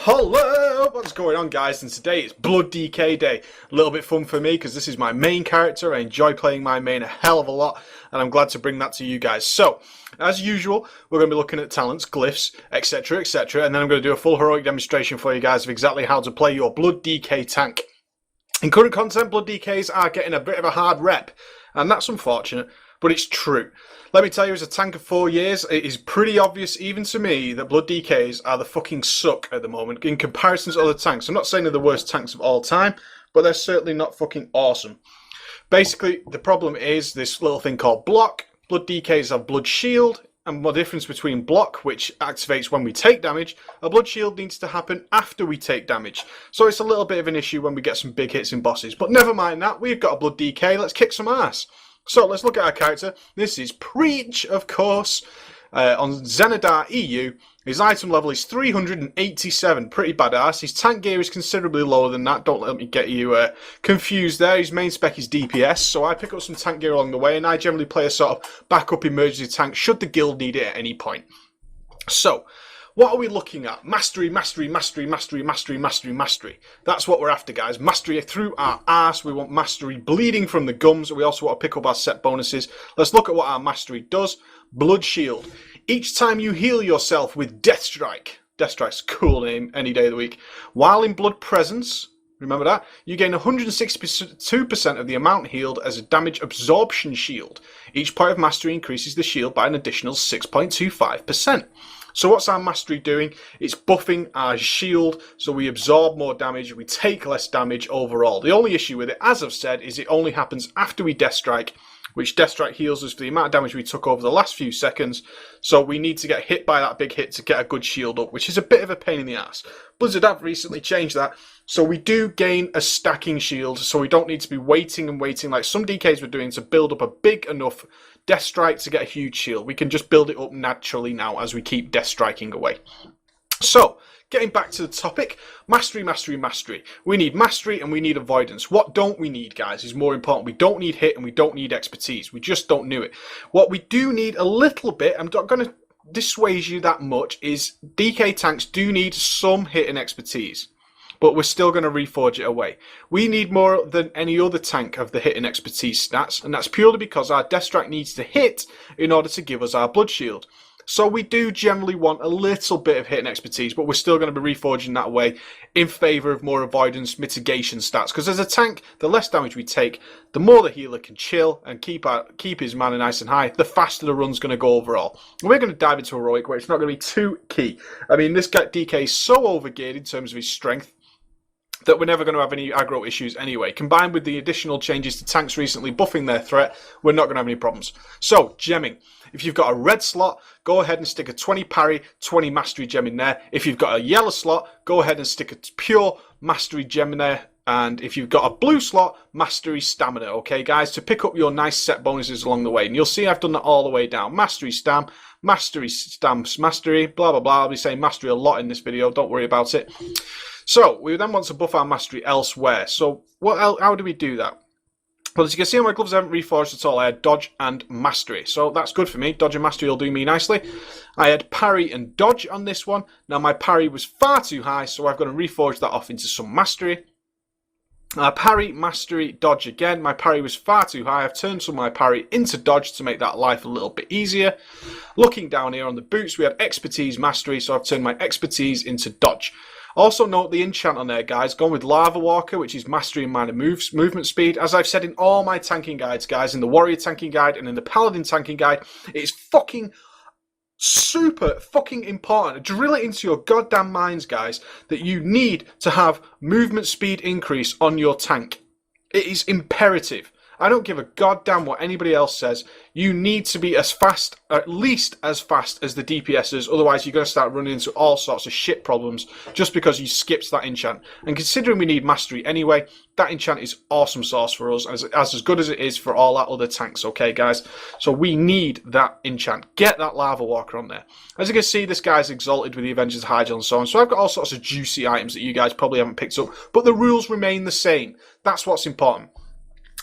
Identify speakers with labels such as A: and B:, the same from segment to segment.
A: Hello, what's going on guys? And today it's Blood DK Day. A little bit fun for me because this is my main character. I enjoy playing my main a hell of a lot and I'm glad to bring that to you guys. So, as usual, we're going to be looking at talents, glyphs, etc, etc, and then I'm going to do a full heroic demonstration for you guys of exactly how to play your Blood DK tank. In current content, Blood DKs are getting a bit of a hard rep, and that's unfortunate, but it's true. Let me tell you, as a tank of 4 years, it is pretty obvious, even to me, that Blood DKs are the fucking suck at the moment in comparison to other tanks. I'm not saying they're the worst tanks of all time, but they're certainly not fucking awesome. Basically, the problem is this little thing called block. Blood DKs have blood shield, and the difference between block, which activates when we take damage, a blood shield needs to happen after we take damage. So it's a little bit of an issue when we get some big hits in bosses. But never mind that, we've got a Blood DK, let's kick some ass. So let's look at our character. This is Preach, of course, on Zenadar EU. His item level is 387, pretty badass. His tank gear is considerably lower than that, don't let me get you confused there. His main spec is DPS, so I pick up some tank gear along the way, and I generally play a sort of backup emergency tank should the guild need it at any point. So, what are we looking at? Mastery, mastery, mastery, mastery, mastery, mastery, mastery. That's what we're after, guys. Mastery through our arse. We want mastery bleeding from the gums. We also want to pick up our set bonuses. Let's look at what our mastery does. Blood shield. Each time you heal yourself with Deathstrike. Deathstrike's a cool name any day of the week. While in blood presence, remember that, you gain 162% of the amount healed as a damage absorption shield. Each point of mastery increases the shield by an additional 6.25%. So what's our mastery doing? It's buffing our shield, so we absorb more damage, we take less damage overall. The only issue with it, as I've said, is it only happens after we Deathstrike, which Deathstrike heals us for the amount of damage we took over the last few seconds. So we need to get hit by that big hit to get a good shield up, which is a bit of a pain in the ass. Blizzard have recently changed that, so we do gain a stacking shield, so we don't need to be waiting and waiting like some DKs were doing to build up a big enough Deathstrike to get a huge shield. We can just build it up naturally now as we keep Deathstriking away. So, getting back to the topic, mastery, mastery, mastery. We need mastery and we need avoidance. What don't we need, guys, is more important. We don't need hit and we don't need expertise. We just don't know it. What we do need a little bit, I'm not going to dissuade you that much, is DK tanks do need some hit and expertise. But we're still going to reforge it away. We need more than any other tank of the hit and expertise stats, and that's purely because our Deathstrike needs to hit in order to give us our blood shield. So we do generally want a little bit of hit and expertise, but we're still going to be reforging that away in favour of more avoidance mitigation stats. Because as a tank, the less damage we take, the more the healer can chill and keep his mana nice and high, the faster the run's going to go overall. And we're going to dive into heroic where it's not going to be too key. I mean, this guy DK is so overgeared in terms of his strength that we're never going to have any aggro issues anyway. Combined with the additional changes to tanks recently buffing their threat, we're not going to have any problems. So, gemming. If you've got a red slot, go ahead and stick a 20 parry, 20 mastery gem in there. If you've got a yellow slot, go ahead and stick a pure mastery gem in there. And if you've got a blue slot, mastery stamina, okay guys, to pick up your nice set bonuses along the way. And you'll see I've done that all the way down. Mastery stamps, mastery, blah blah blah. I'll be saying mastery a lot in this video, don't worry about it. So, we then want to buff our mastery elsewhere. So, how do we do that? Well, as you can see on my gloves, I haven't reforged at all. I had dodge and mastery. So, that's good for me. Dodge and mastery will do me nicely. I had parry and dodge on this one. Now, my parry was far too high, so I've got to reforge that off into some mastery. Parry, mastery, dodge again. My parry was far too high. I've turned some of my parry into dodge to make that life a little bit easier. Looking down here on the boots, we had expertise, mastery, so I've turned my expertise into dodge. Also note the enchant on there, guys. Gone with Lava Walker, which is mastery and minor movement speed. As I've said in all my tanking guides, guys, in the warrior tanking guide and in the paladin tanking guide, it's fucking super fucking important. Drill it into your goddamn minds, guys, that you need to have movement speed increase on your tank. It is imperative. I don't give a goddamn what anybody else says. You need to be as fast, at least as fast as the DPSers, otherwise you're going to start running into all sorts of shit problems just because you skipped that enchant. And considering we need mastery anyway, that enchant is awesome sauce for us, as good as it is for all our other tanks, okay guys? So we need that enchant. Get that Lava Walker on there. As you can see, this guy's exalted with the Avengers Hydrail and so on, so I've got all sorts of juicy items that you guys probably haven't picked up, but the rules remain the same. That's what's important.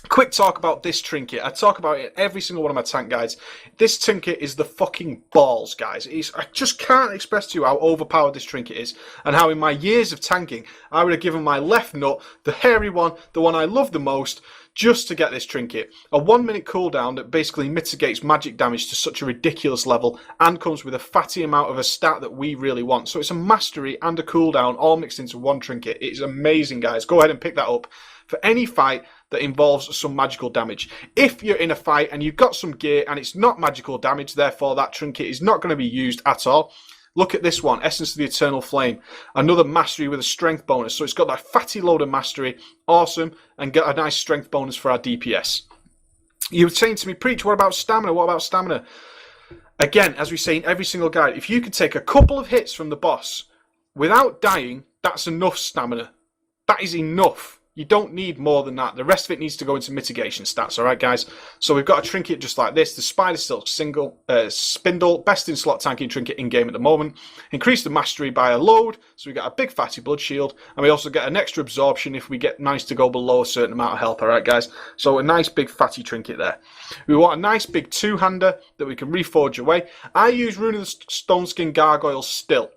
A: Quick talk about this trinket. I talk about it in every single one of my tank guides. This trinket is the fucking balls, guys. I just can't express to you how overpowered this trinket is, and how in my years of tanking, I would have given my left nut, the hairy one, the one I love the most, just to get this trinket. A 1 minute cooldown that basically mitigates magic damage to such a ridiculous level, and comes with a fatty amount of a stat that we really want. So it's a mastery and a cooldown all mixed into one trinket. It is amazing, guys. Go ahead and pick that up for any fight that involves some magical damage. If you're in a fight and you've got some gear and it's not magical damage, therefore that trinket is not going to be used at all, look at this one, Essence of the Eternal Flame. Another mastery with a strength bonus. So it's got that fatty load of mastery. Awesome. And get a nice strength bonus for our DPS. You were saying to me, Preach, what about stamina? What about stamina? Again, as we say in every single guide, if you could take a couple of hits from the boss without dying, that's enough stamina. That is enough. You don't need more than that. The rest of it needs to go into mitigation stats, alright guys? So we've got a trinket just like this. The Spider Silk Spindle, best in slot tanking trinket in game at the moment. Increase the mastery by a load, so we got a big fatty blood shield, and we also get an extra absorption if we manage to go below a certain amount of health, alright guys? So a nice big fatty trinket there. We want a nice big two-hander that we can reforge away. I use Rune of the Stoneskin Gargoyles still.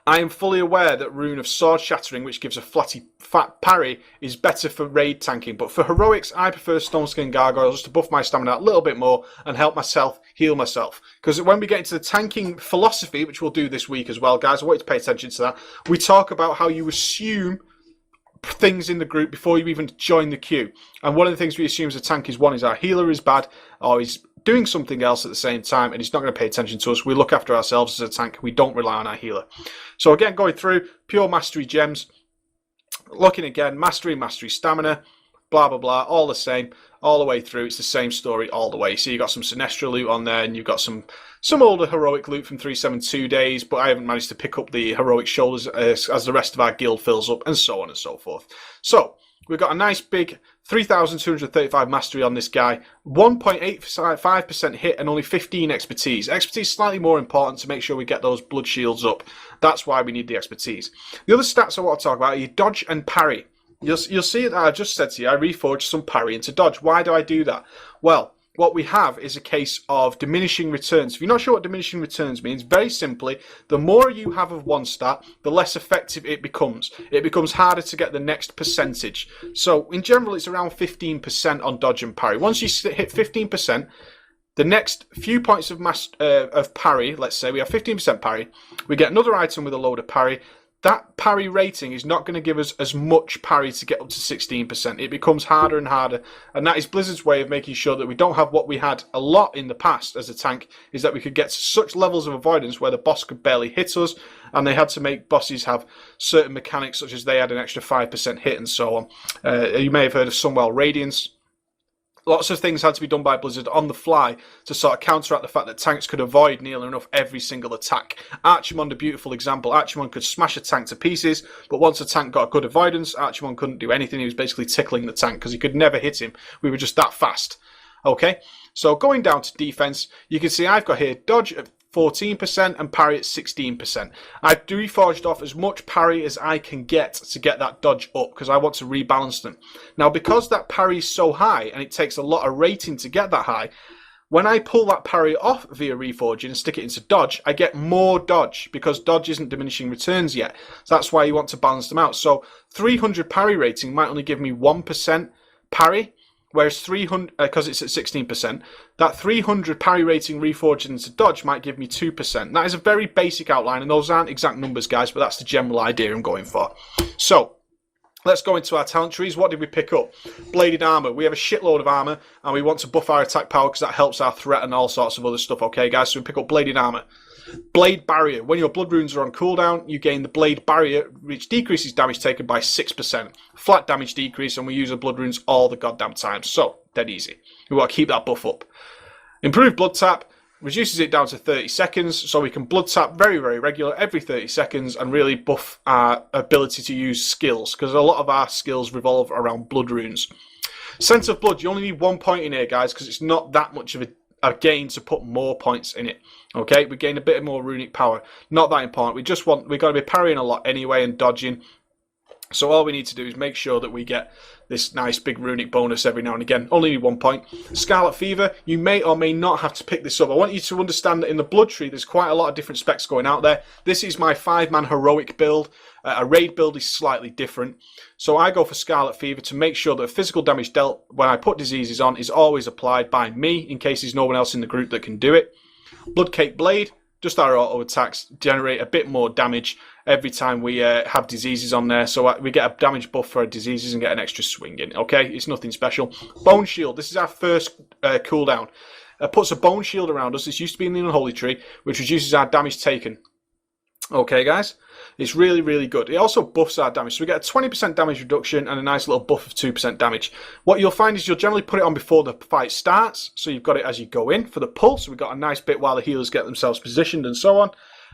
A: I am fully aware that Rune of Sword Shattering, which gives a fat parry, is better for raid tanking. But for heroics, I prefer Stoneskin Gargoyles to buff my stamina a little bit more and help myself heal myself. Because when we get into the tanking philosophy, which we'll do this week as well, guys, I want you to pay attention to that. We talk about how you assume things in the group before you even join the queue. And one of the things we assume as a tank is, one is our healer is bad, or he's doing something else at the same time, and he's not going to pay attention to us. We look after ourselves as a tank. We don't rely on our healer. So again, going through pure mastery gems, looking again, mastery, stamina, blah, blah, blah, all the same, all the way through. It's the same story all the way. So you've got some Sinestro loot on there, and you've got some older heroic loot from 372 days, but I haven't managed to pick up the heroic shoulders as the rest of our guild fills up, and so on and so forth. So we've got a nice big 3,235 mastery on this guy, 1.85% hit and only 15 expertise. Expertise is slightly more important to make sure we get those blood shields up. That's why we need the expertise. The other stats I want to talk about are your dodge and parry. You'll see that I just said to you, I reforged some parry into dodge. Why do I do that? Well, what we have is a case of diminishing returns. If you're not sure what diminishing returns means, very simply, the more you have of one stat, the less effective it becomes. It becomes harder to get the next percentage. So in general, it's around 15% on dodge and parry. Once you hit 15%, the next few points of parry, let's say we have 15% parry, we get another item with a load of parry. That parry rating is not going to give us as much parry to get up to 16%. It becomes harder and harder. And that is Blizzard's way of making sure that we don't have what we had a lot in the past as a tank, is that we could get to such levels of avoidance where the boss could barely hit us, and they had to make bosses have certain mechanics, such as they had an extra 5% hit and so on. You may have heard of Sunwell Radiance. Lots of things had to be done by Blizzard on the fly to sort of counteract the fact that tanks could avoid nearly enough every single attack. Archimond, a beautiful example. Archimond could smash a tank to pieces, but once a tank got a good avoidance, Archimond couldn't do anything. He was basically tickling the tank because he could never hit him. We were just that fast. Okay, so going down to defense, you can see I've got here dodge at 14% and parry at 16%. I've reforged off as much parry as I can get to get that dodge up because I want to rebalance them. Now, because that parry is so high and it takes a lot of rating to get that high, when I pull that parry off via reforging and stick it into dodge, I get more dodge because dodge isn't diminishing returns yet. So that's why you want to balance them out. So 300 parry rating might only give me 1% parry, whereas 300, because it's at 16%, that 300 parry rating reforged into dodge might give me 2%. That is a very basic outline, and those aren't exact numbers, guys, but that's the general idea I'm going for. So, let's go into our talent trees. What did we pick up? Bladed armor. We have a shitload of armor, and we want to buff our attack power because that helps our threat and all sorts of other stuff, okay, guys? So we pick up bladed armor. Blade barrier. When your blood runes are on cooldown, you gain the blade barrier, which decreases damage taken by 6%. Flat damage decrease, and we use the blood runes all the goddamn time. So, dead easy. We want to keep that buff up. Improved blood tap reduces it down to 30 seconds, so we can blood tap very, very regular every 30 seconds and really buff our ability to use skills, because a lot of our skills revolve around blood runes. Sense of blood. You only need 1 point in here, guys, because it's not that much of a gain to put more points in it. Okay, we gain a bit more runic power. Not that important. We're going to be parrying a lot anyway and dodging. So all we need to do is make sure that we get this nice big runic bonus every now and again. Only need 1 point. Scarlet Fever, you may or may not have to pick this up. I want you to understand that in the Blood Tree, there's quite a lot of different specs going out there. This is my 5-man heroic build. A raid build is slightly different. So I go for Scarlet Fever to make sure that physical damage dealt when I put diseases on is always applied by me, in case there's no one else in the group that can do it. Bloodcake Blade, just our auto attacks generate a bit more damage every time we have diseases on there. So we get a damage buff for our diseases and get an extra swing in. Okay, it's nothing special. Bone Shield, this is our first cooldown. Puts a Bone Shield around us. This used to be in the Unholy Tree, which reduces our damage taken. Okay, guys, it's really, really good. It also buffs our damage. So we get a 20% damage reduction and a nice little buff of 2% damage. What you'll find is you'll generally put it on before the fight starts. So you've got it as you go in for the pulse. So we've got a nice bit while the healers get themselves positioned and so on.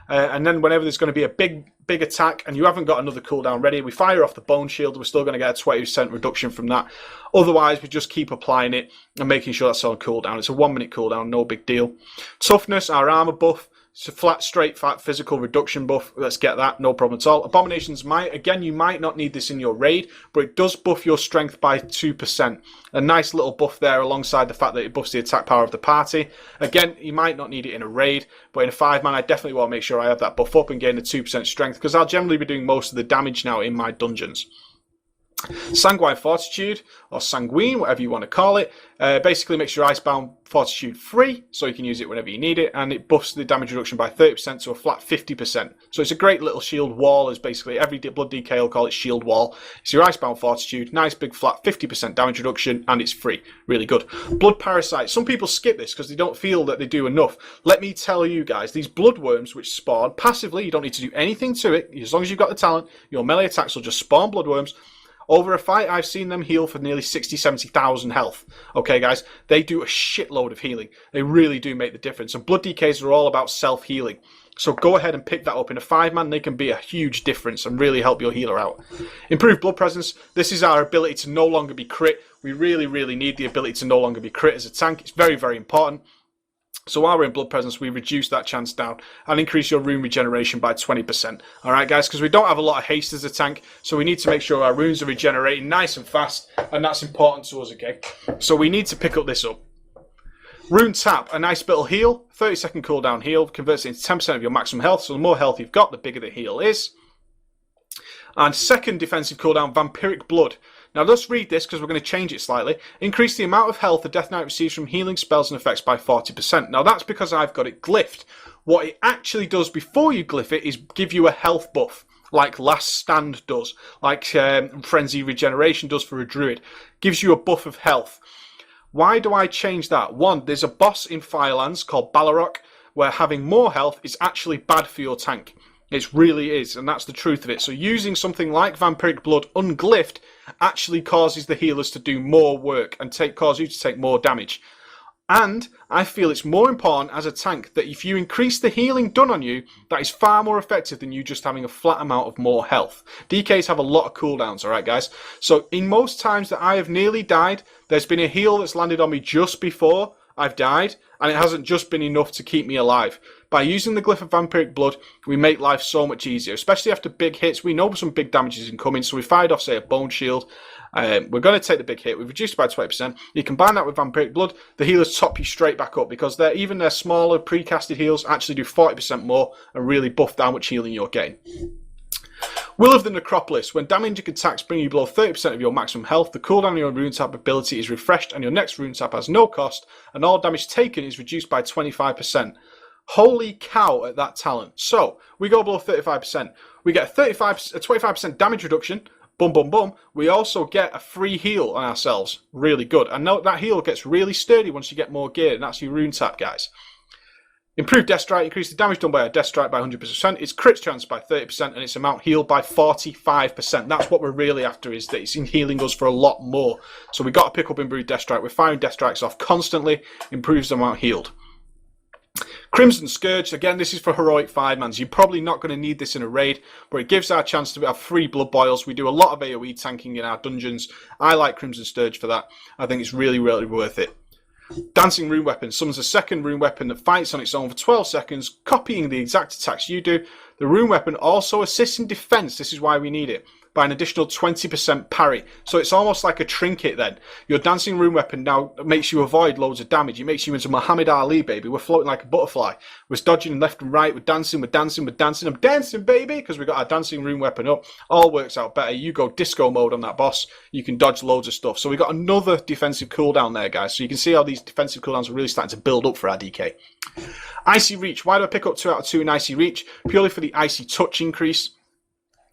A: And then whenever there's going to be a big attack and you haven't got another cooldown ready, we fire off the Bone Shield. We're still going to get a 20% reduction from that. Otherwise, we just keep applying it and making sure that's on cooldown. It's a 1-minute cooldown, no big deal. Toughness, our armor buff. It's a flat, straight, fat physical reduction buff. Let's get that, no problem at all. Abomination's Might, again, you might not need this in your raid, but it does buff your strength by 2%. A nice little buff there alongside the fact that it buffs the attack power of the party. Again, you might not need it in a raid, but in a 5-man, I definitely want to make sure I have that buff up and gain the 2% strength, because I'll generally be doing most of the damage now in my dungeons. Sanguine Fortitude, or Sanguine, whatever you want to call it, basically makes your Icebound Fortitude free, so you can use it whenever you need it, and it buffs the damage reduction by 30% to a flat 50%. So it's a great little shield wall, as basically every Blood DK will call it shield wall. It's your Icebound Fortitude, nice big flat 50% damage reduction, and it's free. Really good. Blood Parasite. Some people skip this because they don't feel that they do enough. Let me tell you guys, these bloodworms which spawn passively, you don't need to do anything to it, as long as you've got the talent, your melee attacks will just spawn bloodworms. Over a fight, I've seen them heal for nearly 60, 70,000 health. Okay, guys, they do a shitload of healing. They really do make the difference. And Blood DKs are all about self-healing. So go ahead and pick that up. In a 5-man, they can be a huge difference and really help your healer out. Improved Blood Presence. This is our ability to no longer be crit. We really, really need the ability to no longer be crit as a tank. It's very, very important. So while we're in Blood Presence, we reduce that chance down and increase your rune regeneration by 20%. Alright guys, because we don't have a lot of haste as a tank, so we need to make sure our runes are regenerating nice and fast, and that's important to us, okay? So we need to pick up this up. Rune Tap, a nice little heal, 30-second cooldown heal, converts it into 10% of your maximum health, so the more health you've got, the bigger the heal is. And second defensive cooldown, Vampiric Blood. Now let's read this because we're going to change it slightly. Increase the amount of health the Deathknight receives from healing spells and effects by 40%. Now that's because I've got it glyphed. What it actually does before you glyph it is give you a health buff, like Last Stand does, like Frenzy Regeneration does for a druid. Gives you a buff of health. Why do I change that? One, there's a boss in Firelands called Balrog, where having more health is actually bad for your tank. It really is, and that's the truth of it. So using something like Vampiric Blood unglyphed actually causes the healers to do more work and cause you to take more damage. And I feel it's more important as a tank that if you increase the healing done on you, that is far more effective than you just having a flat amount of more health. DKs have a lot of cooldowns, alright guys? So in most times that I have nearly died, there's been a heal that's landed on me just before I've died, and it hasn't just been enough to keep me alive. By using the Glyph of Vampiric Blood, we make life so much easier, especially after big hits. We know some big damage is incoming, so we fired off, say, a Bone Shield. We're going to take the big hit. We've reduced it by 20%. You combine that with Vampiric Blood, the healers top you straight back up, because even their smaller precasted heals actually do 40% more and really buff down much healing you're getting. Will of the Necropolis. When damaging attacks bring you below 30% of your maximum health, the cooldown of your rune tap ability is refreshed and your next rune tap has no cost, and all damage taken is reduced by 25%. Holy cow at that talent. So, we go below 35%. We get a 25% damage reduction. Boom, boom, boom. We also get a free heal on ourselves. Really good. And note that heal gets really sturdy once you get more gear, and that's your rune tap, guys. Improved Death Strike. Increase the damage done by a Death Strike by 100%. Its crit chance by 30%, and its amount healed by 45%. That's what we're really after, is that it's healing us for a lot more. So we got to pick up Improved Death Strike. We're firing Death Strikes off constantly. Improves the amount healed. Crimson Scourge, again, this is for heroic 5-mans. You're probably not going to need this in a raid, but it gives our chance to have free blood boils. We do a lot of AoE tanking in our dungeons. I like Crimson Scourge for that. I think it's really, really worth it. Dancing Rune Weapon summons a second rune weapon that fights on its own for 12 seconds, copying the exact attacks you do. The rune weapon also assists in defense. This is why we need it. by an additional 20% parry. So it's almost like a trinket then. Your dancing rune weapon now makes you avoid loads of damage. It makes you into Muhammad Ali, baby. We're floating like a butterfly. We're dodging left and right. We're dancing, we're dancing, we're dancing. I'm dancing, baby, because we got our dancing rune weapon up. All works out better. You go disco mode on that boss. You can dodge loads of stuff. So we got another defensive cooldown there, guys. So you can see how these defensive cooldowns are really starting to build up for our DK. Icy Reach. Why do I pick up 2 out of 2 in Icy Reach? Purely for the Icy Touch increase.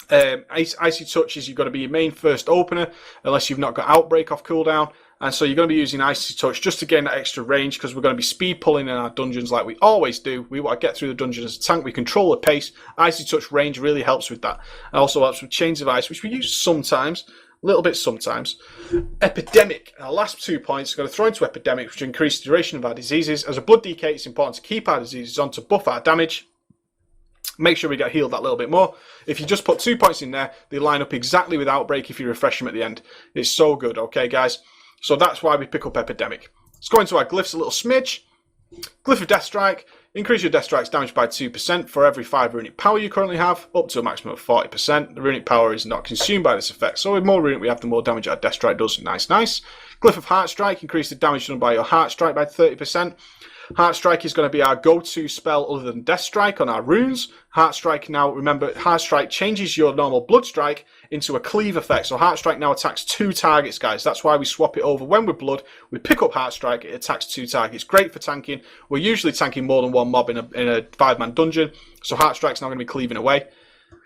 A: Icy Touch is you've got to be your main first opener unless you've not got Outbreak off cooldown, and so you're going to be using Icy Touch just to gain that extra range, because we're going to be speed pulling in our dungeons like we always do. We want to get through the dungeon as a tank. We control the pace. Icy Touch range really helps with that. It also helps with Chains of Ice, which we use sometimes, a little bit sometimes. Epidemic. Our last 2 points are going to throw into Epidemic, which increases the duration of our diseases. As a blood DK, it's important to keep our diseases on to buff our damage. Make sure we get healed that little bit more. If you just put 2 points in there, they line up exactly with Outbreak if you refresh them at the end. It's so good, okay, guys? So that's why we pick up Epidemic. Let's go into our glyphs a little smidge. Glyph of Death Strike. Increase your Death Strike's damage by 2% for every 5 runic power you currently have, up to a maximum of 40%. The runic power is not consumed by this effect, so with more runic we have, the more damage our Death Strike does. Nice, nice. Glyph of Heart Strike. Increase the damage done by your Heart Strike by 30%. Heart Strike is going to be our go-to spell other than Death Strike on our runes. Heart Strike now, remember, Heart Strike changes your normal Blood Strike into a cleave effect. So Heart Strike now attacks 2 targets, guys. That's why we swap it over. When we're Blood, we pick up Heart Strike, it attacks 2 targets. Great for tanking. We're usually tanking more than 1 mob in a 5-man dungeon. So Heart Strike's now going to be cleaving away.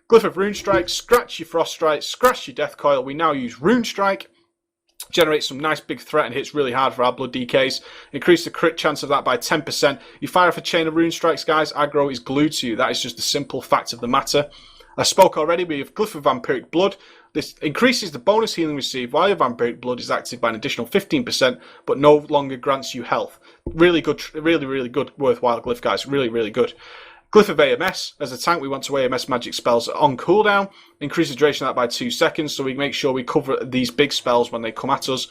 A: Glyph of Rune Strike. Scratch your Frost Strike. Scratch your Death Coil. We now use Rune Strike. Generates some nice big threat and hits really hard for our blood DKs. Increase the crit chance of that by 10%. You fire off a chain of rune strikes, guys, aggro is glued to you. That is just the simple fact of the matter. I spoke already, we have Glyph of Vampiric Blood. This increases the bonus healing received while your Vampiric Blood is active by an additional 15%, but no longer grants you health. Really good, really good, worthwhile glyph, guys. Really, really good. Glyph of AMS. As a tank, we want to AMS magic spells on cooldown. Increase the duration of that by 2 seconds, so we make sure we cover these big spells when they come at us.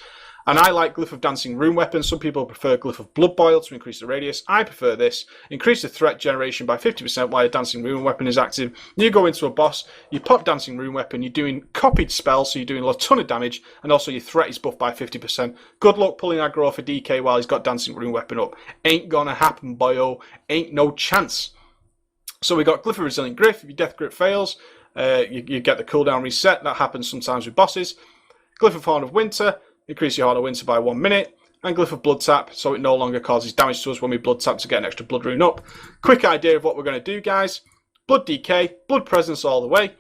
A: And I like Glyph of Dancing Rune Weapon. Some people prefer Glyph of Blood Boil to increase the radius. I prefer this. Increase the threat generation by 50% while your Dancing Rune Weapon is active. You go into a boss, you pop Dancing Rune Weapon, you're doing copied spells, so you're doing a ton of damage, and also your threat is buffed by 50%. Good luck pulling aggro for DK while he's got Dancing Rune Weapon up. Ain't gonna happen, boyo. Ain't no chance. So we got Glyph of Resilient Grip. If your Death Grip fails, you get the cooldown reset. That happens sometimes with bosses. Glyph of Horn of Winter. Increase your Horn of Winter by 1 minute. And Glyph of Blood Tap, so it no longer causes damage to us when we Blood Tap to get an extra Blood Rune up. Quick idea of what we're going to do, guys. Blood DK, Blood Presence all the way.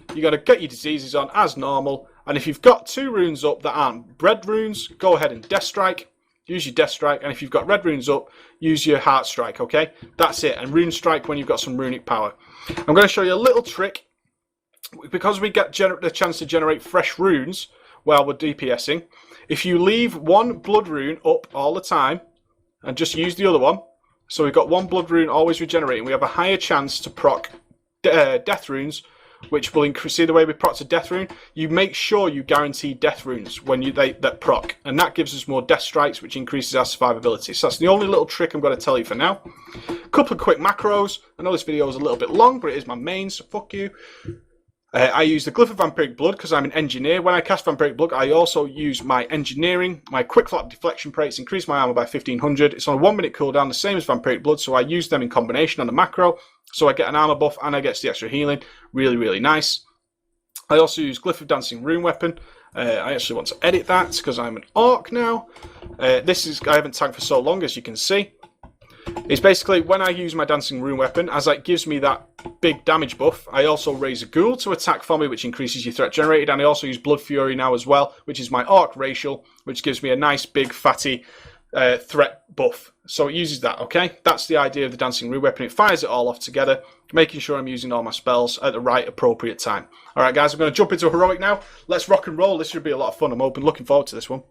A: You're going to get your diseases on as normal. And if you've got 2 runes up that aren't red runes, go ahead and Death Strike. Use your Death Strike, and if you've got red runes up, use your Heart Strike, okay? That's it, and Rune Strike when you've got some runic power. I'm going to show you a little trick. Because we get the chance to generate fresh runes while we're DPSing, if you leave 1 blood rune up all the time, and just use the other one, so we've got 1 blood rune always regenerating, we have a higher chance to proc death runes, which will increase. See the way we proc to death rune? You make sure you guarantee death runes when that proc, and that gives us more death strikes, which increases our survivability. So that's the only little trick I'm going to tell you for now. Couple of quick macros. I know this video is a little bit long, but it is my main, so fuck you. I use the Glyph of Vampiric Blood because I'm an engineer. When I cast Vampiric Blood, I also use my engineering, my quick flap deflection prates, increase my armor by 1500. It's on a 1 minute cooldown, the same as Vampiric Blood, so I use them in combination on the macro. So I get an armor buff and I get the extra healing. Really, really nice. I also use Glyph of Dancing Rune Weapon. I actually want to edit that because I'm an orc now. I haven't tanked for so long, as you can see. It's basically when I use my Dancing Rune Weapon, as it gives me that big damage buff, I also raise a ghoul to attack for me, which increases your threat generated, and I also use Blood Fury now as well, which is my orc racial, which gives me a nice big fatty threat buff. So it uses that, okay? That's the idea of the Dancing Rune Weapon. It fires it all off together, making sure I'm using all my spells at the right appropriate time. Alright guys, I'm going to jump into a heroic now. Let's rock and roll. This should be a lot of fun. I'm looking forward to this one.